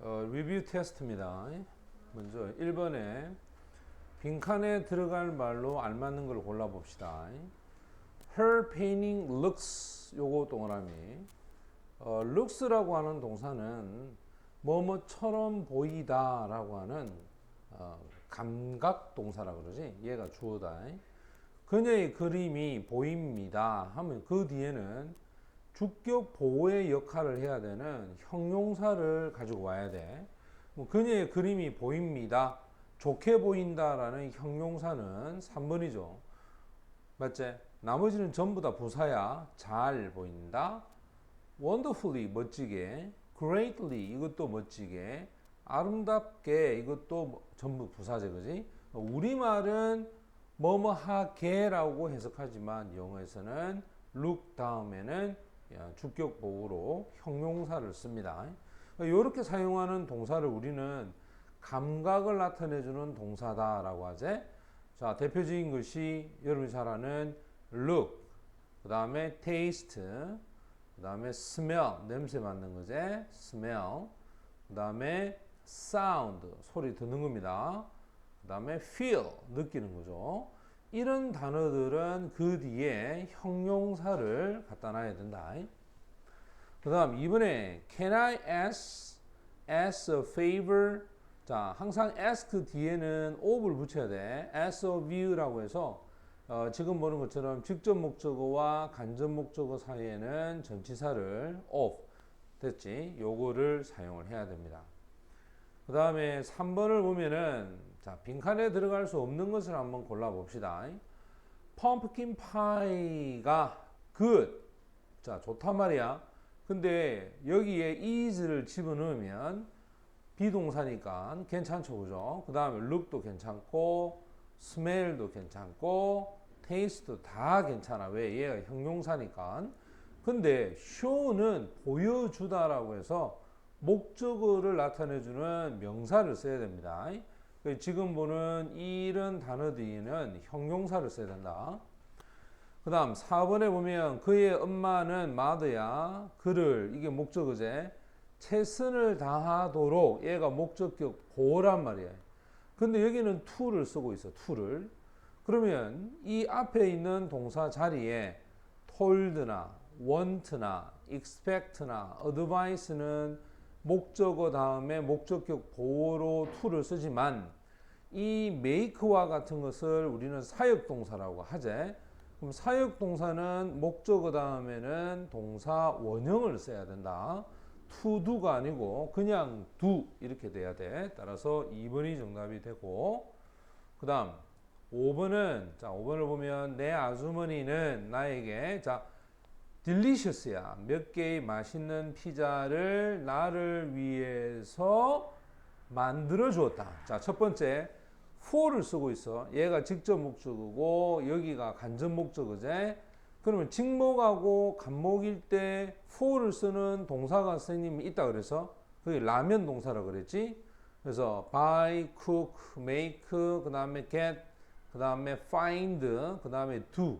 리뷰 테스트입니다. 먼저 1번에 빈칸에 들어갈 말로 알맞는 걸 골라봅시다. Her painting looks, 요거 동그라미. looks라고 하는 동사는 뭐뭐처럼 보이다 라고 하는 감각 동사라 그러지. 얘가 주어다. 그녀의 그림이 보입니다 하면 그 뒤에는 주격 보호의 역할을 해야 되는 형용사를 가지고 와야 돼. 그녀의 그림이 보입니다. 좋게 보인다라는 형용사는 3번이죠. 맞지? 나머지는 전부 다 부사야. 잘 보인다. wonderfully 멋지게. greatly 이것도 멋지게. 아름답게 이것도 전부 부사제 그지? 우리말은 뭐뭐하게라고 해석하지만 영어에서는 look 다음에는 주격 보호로 형용사를 씁니다. 이렇게 사용하는 동사를 우리는 감각을 나타내주는 동사다라고 하지. 자, 대표적인 것이 여러분이 잘 아는 look, 그 다음에 taste, 그 다음에 smell, 냄새 맡는 거지. smell, 그 다음에 sound, 소리 듣는 겁니다. 그 다음에 feel, 느끼는 거죠. 이런 단어들은 그 뒤에 형용사를 갖다 놔야 된다. 그 다음 이번에 Can I ask a favor? 자, 항상 ask 뒤에는 of를 붙여야 돼. ask of you라고 해서 지금 보는 것처럼 직접 목적어와 간접 목적어 사이에는 전치사를 of 됐지? 요거를 사용을 해야 됩니다. 그 다음에 3번을 보면은 자, 빈칸에 들어갈 수 없는 것을 한번 골라봅시다. 펌프킨 파이가 good. 자, 좋단 말이야. 근데 여기에 is를 집어넣으면 비동사니까 괜찮죠, 그죠? 그 다음에 look도 괜찮고 smell도 괜찮고 taste도 다 괜찮아. 왜? 얘가 형용사니까. 근데 show는 보여주다라고 해서 목적어를 나타내주는 명사를 써야 됩니다. 지금 보는 이런 단어 뒤에는 형용사를 써야 된다. 그 다음 4번에 보면 그의 엄마는 mother야. 그를, 이게 목적어제. 최선을 다하도록 얘가 목적격 보호란 말이야. 근데 여기는 to를 쓰고 있어. to를. 그러면 이 앞에 있는 동사 자리에 told나 want나 expect나 advice는 목적어 다음에 목적격 보호로 to를 쓰지만 이 make와 같은 것을 우리는 사역동사라고 하재. 그럼 사역동사는 목적어 다음에는 동사 원형을 써야 된다. to do가 아니고 그냥 do 이렇게 돼야 돼. 따라서 2번이 정답이 되고, 그 다음 5번은 자, 5번을 보면 내 아주머니는 나에게 자 딜리셔스야. 몇 개의 맛있는 피자를 나를 위해서 만들어 주었다. 자, 첫 번째 for를 쓰고 있어. 얘가 직접 목적어고 여기가 간접 목적어제. 그러면 직목하고 간목일 때 for를 쓰는 동사가 선생님이 있다 그래서 그게 라면 동사라 그랬지. 그래서 buy, cook, make, 그 다음에 get, 그 다음에 find, 그 다음에 do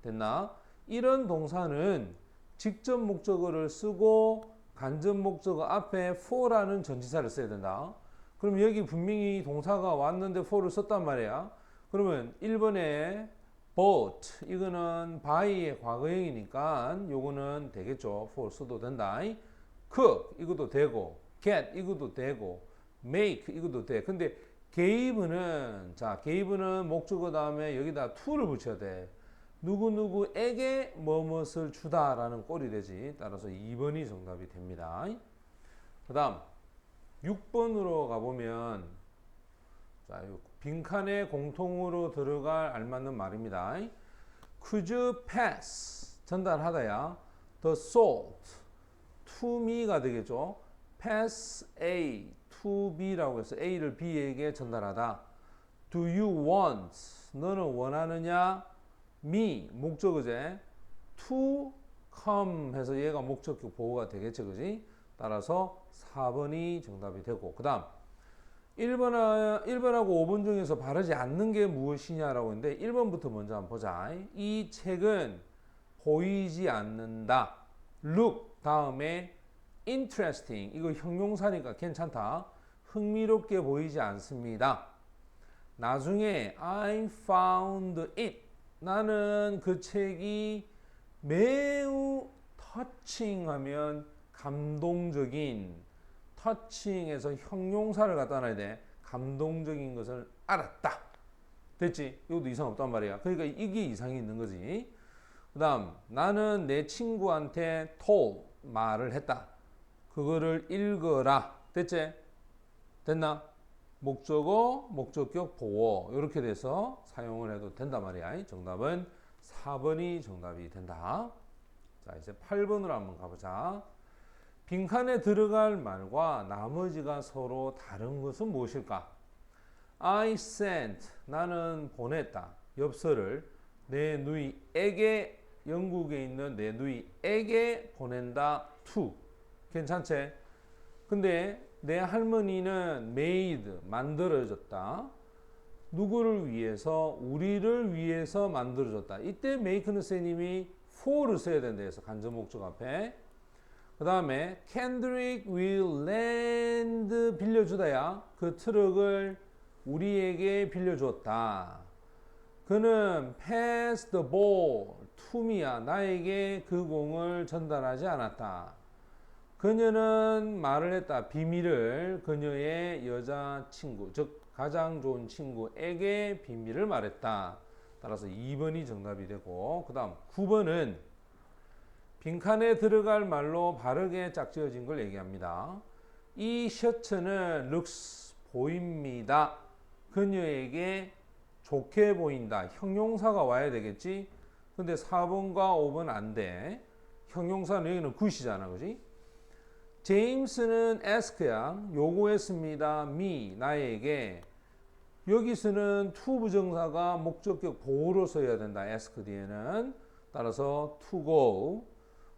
됐나? 이런 동사는 직접 목적어를 쓰고 간접 목적어 앞에 for라는 전치사를 써야 된다. 그럼 여기 분명히 동사가 왔는데 for를 썼단 말이야. 그러면 1번에 bought 이거는 buy의 과거형이니까 요거는 되겠죠. for 써도 된다. cook 이것도 되고 get 이것도 되고 make 이것도 돼. 근데 gave는 자, gave는 목적어 다음에 여기다 to를 붙여야 돼. 누구누구에게 뭐뭇을 주다라는 꼴이 되지. 따라서 2번이 정답이 됩니다. 그 다음 6번으로 가보면 자, 빈칸에 공통으로 들어갈 알맞는 말입니다. Could you pass 전달하다야. The salt to me가 되겠죠. Pass A to B라고 해서 A를 B에게 전달하다. Do you want 너는 원하느냐? me 목적어제. to come 해서 얘가 목적격 보호가 되겠죠, 그지? 따라서 4번이 정답이 되고, 그 다음 1번하고 5번 중에서 바르지 않는 게 무엇이냐라고 했는데 1번부터 먼저 한번 보자. 이 책은 보이지 않는다. look 다음에 interesting. 이거 형용사니까 괜찮다. 흥미롭게 보이지 않습니다. 나중에 I found it. 나는 그 책이 매우 touching 하면 감동적인, touching에서 형용사를 갖다 놔야 돼. 감동적인 것을 알았다. 됐지? 이것도 이상 없단 말이야. 그러니까 이게 이상이 있는 거지. 그 다음, 나는 내 친구한테 told, 말을 했다. 그거를 읽어라. 됐지? 됐나? 목적어, 목적격, 보어 이렇게 돼서 사용을 해도 된단 말이야. 정답은 4번이 정답이 된다. 자, 이제 8번으로 한번 가보자. 빈칸에 들어갈 말과 나머지가 서로 다른 것은 무엇일까? I sent, 나는 보냈다. 엽서를 내 누이에게, 영국에 있는 내 누이에게 보낸다. to. 괜찮지? 근데 내 할머니는 made, 만들어졌다. 누구를 위해서? 우리를 위해서 만들어졌다. 이때 make는 선생님이 for를 써야 된다 해서 간접 목적 앞에. 그 다음에 Kendrick will lend, 빌려주다야. 그 트럭을 우리에게 빌려줬다. 그는 pass the ball to me야. 나에게 그 공을 전달하지 않았다. 그녀는 말을 했다. 비밀을 그녀의 여자친구, 즉 가장 좋은 친구에게 비밀을 말했다. 따라서 2번이 정답이 되고, 그 다음 9번은 빈칸에 들어갈 말로 바르게 짝지어진 걸 얘기합니다. 이 셔츠는 looks, 보입니다. 그녀에게 좋게 보인다. 형용사가 와야 되겠지? 근데 4번과 5번 안 돼. 형용사는 여기는 굿이잖아. 그지? 제임스는 ask야. 요구했습니다. me, 나에게. 여기서는 to 부정사가 목적격 보호로 써야 된다. ask 뒤에는. 따라서 to go.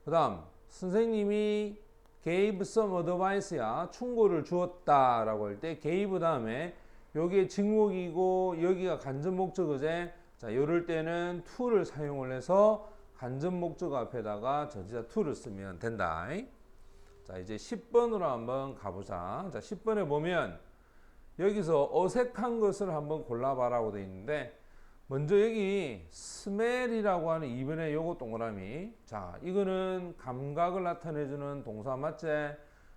그 다음 선생님이 gave some advice야. 충고를 주었다 라고 할 때 gave 다음에 여기에 직목이고 여기가 간접 목적어제. 자, 이럴 때는 to를 사용을 해서 간접 목적어 앞에다가 전치사 to를 쓰면 된다. 자, 이제 10번으로 한번 가보자. 자, 10번에 보면 여기서 어색한 것을 한번 골라봐라고 되어 있는데, 먼저 여기 smell이라고 하는 2번의 요거 동그라미. 자, 이거는 감각을 나타내주는 동사 맞지?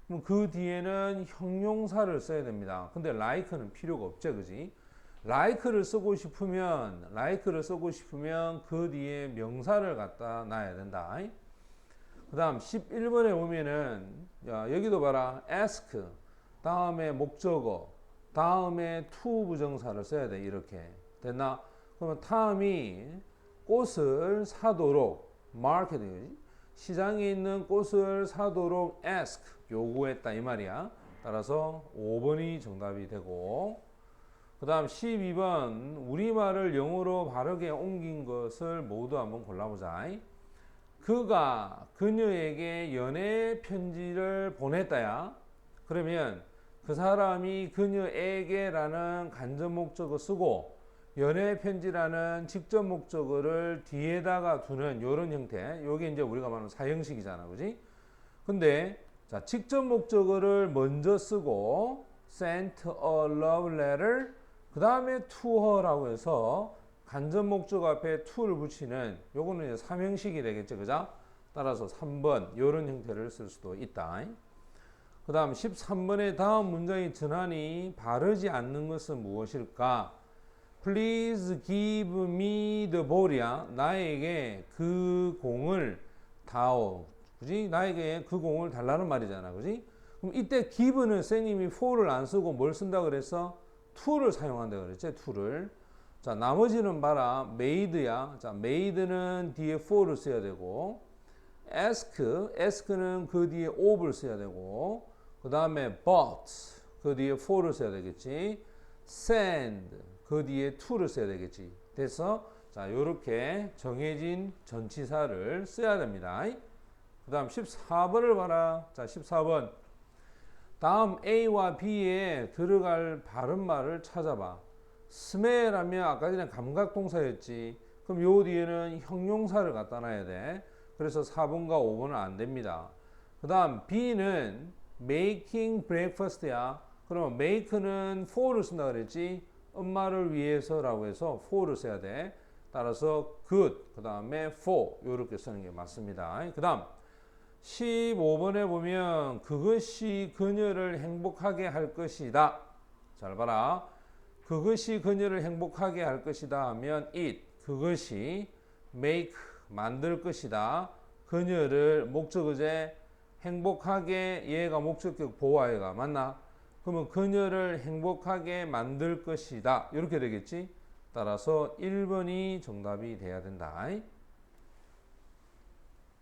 그럼 그 뒤에는 형용사를 써야 됩니다. 근데 like는 필요가 없죠, 그지? like를 쓰고 싶으면 그 뒤에 명사를 갖다 놔야 된다. 그 다음 11번에 보면은, 야, 여기도 봐라. ask, 다음에 목적어, 다음에 to 부정사를 써야 돼. 이렇게. 됐나? 그러면 탐이 꽃을 사도록, market, 시장에 있는 꽃을 사도록 ask, 요구했다. 이 말이야. 따라서 5번이 정답이 되고, 그 다음 12번, 우리말을 영어로 바르게 옮긴 것을 모두 한번 골라보자. 그가 그녀에게 연애 편지를 보냈다야. 그러면 그 사람이 그녀에게라는 간접 목적어 쓰고 연애 편지라는 직접 목적어를 뒤에다가 두는 이런 형태. 요게 이제 우리가 말하는 사형식이잖아. 그지? 근데 자, 직접 목적어를 먼저 쓰고 sent a love letter, 그 다음에 to her라고 해서 간접 목적어 앞에 to를 붙이는 요거는 이제 삼형식이 되겠죠. 그죠? 따라서 3번 요런 형태를 쓸 수도 있다. 그 다음 13번의 다음 문장의 전환이 바르지 않는 것은 무엇일까? Please give me the ball이야. 나에게 그 공을 다오. 그지? 나에게 그 공을 달라는 말이잖아. 그지? 그럼 이때 give는 쌤님이 for를 안 쓰고 뭘 쓴다 그랬어? to를 사용한다 그랬지? to를. 자, 나머지는 봐라. made야. 자, made는 뒤에 for를 써야 되고, ask는 그 뒤에 of를 써야 되고, 그 다음에 bought, 그 뒤에 for를 써야 되겠지. send, 그 뒤에 to를 써야 되겠지. 됐어? 자, 요렇게 정해진 전치사를 써야 됩니다. 그 다음 14번을 봐라. 자, 14번. 다음 A와 B에 들어갈 바른말을 찾아봐. smell 하면 아까 전에 감각동사였지. 그럼 요 뒤에는 형용사를 갖다 놔야 돼. 그래서 4번과 5번은 안 됩니다. 그 다음 B는 making breakfast야. 그러면 make는 for를 쓴다 그랬지. 엄마를 위해서라고 해서 for를 써야 돼. 따라서 good, 그 다음에 for 이렇게 쓰는 게 맞습니다. 그 다음 15번에 보면 그것이 그녀를 행복하게 할 것이다. 잘 봐라. 그것이 그녀를 행복하게 할 것이다 하면 it, 그것이 make, 만들 것이다. 그녀를 목적어제 행복하게, 얘가 목적격 보호하여가 맞나? 그러면 그녀를 행복하게 만들 것이다. 이렇게 되겠지? 따라서 1번이 정답이 돼야 된다.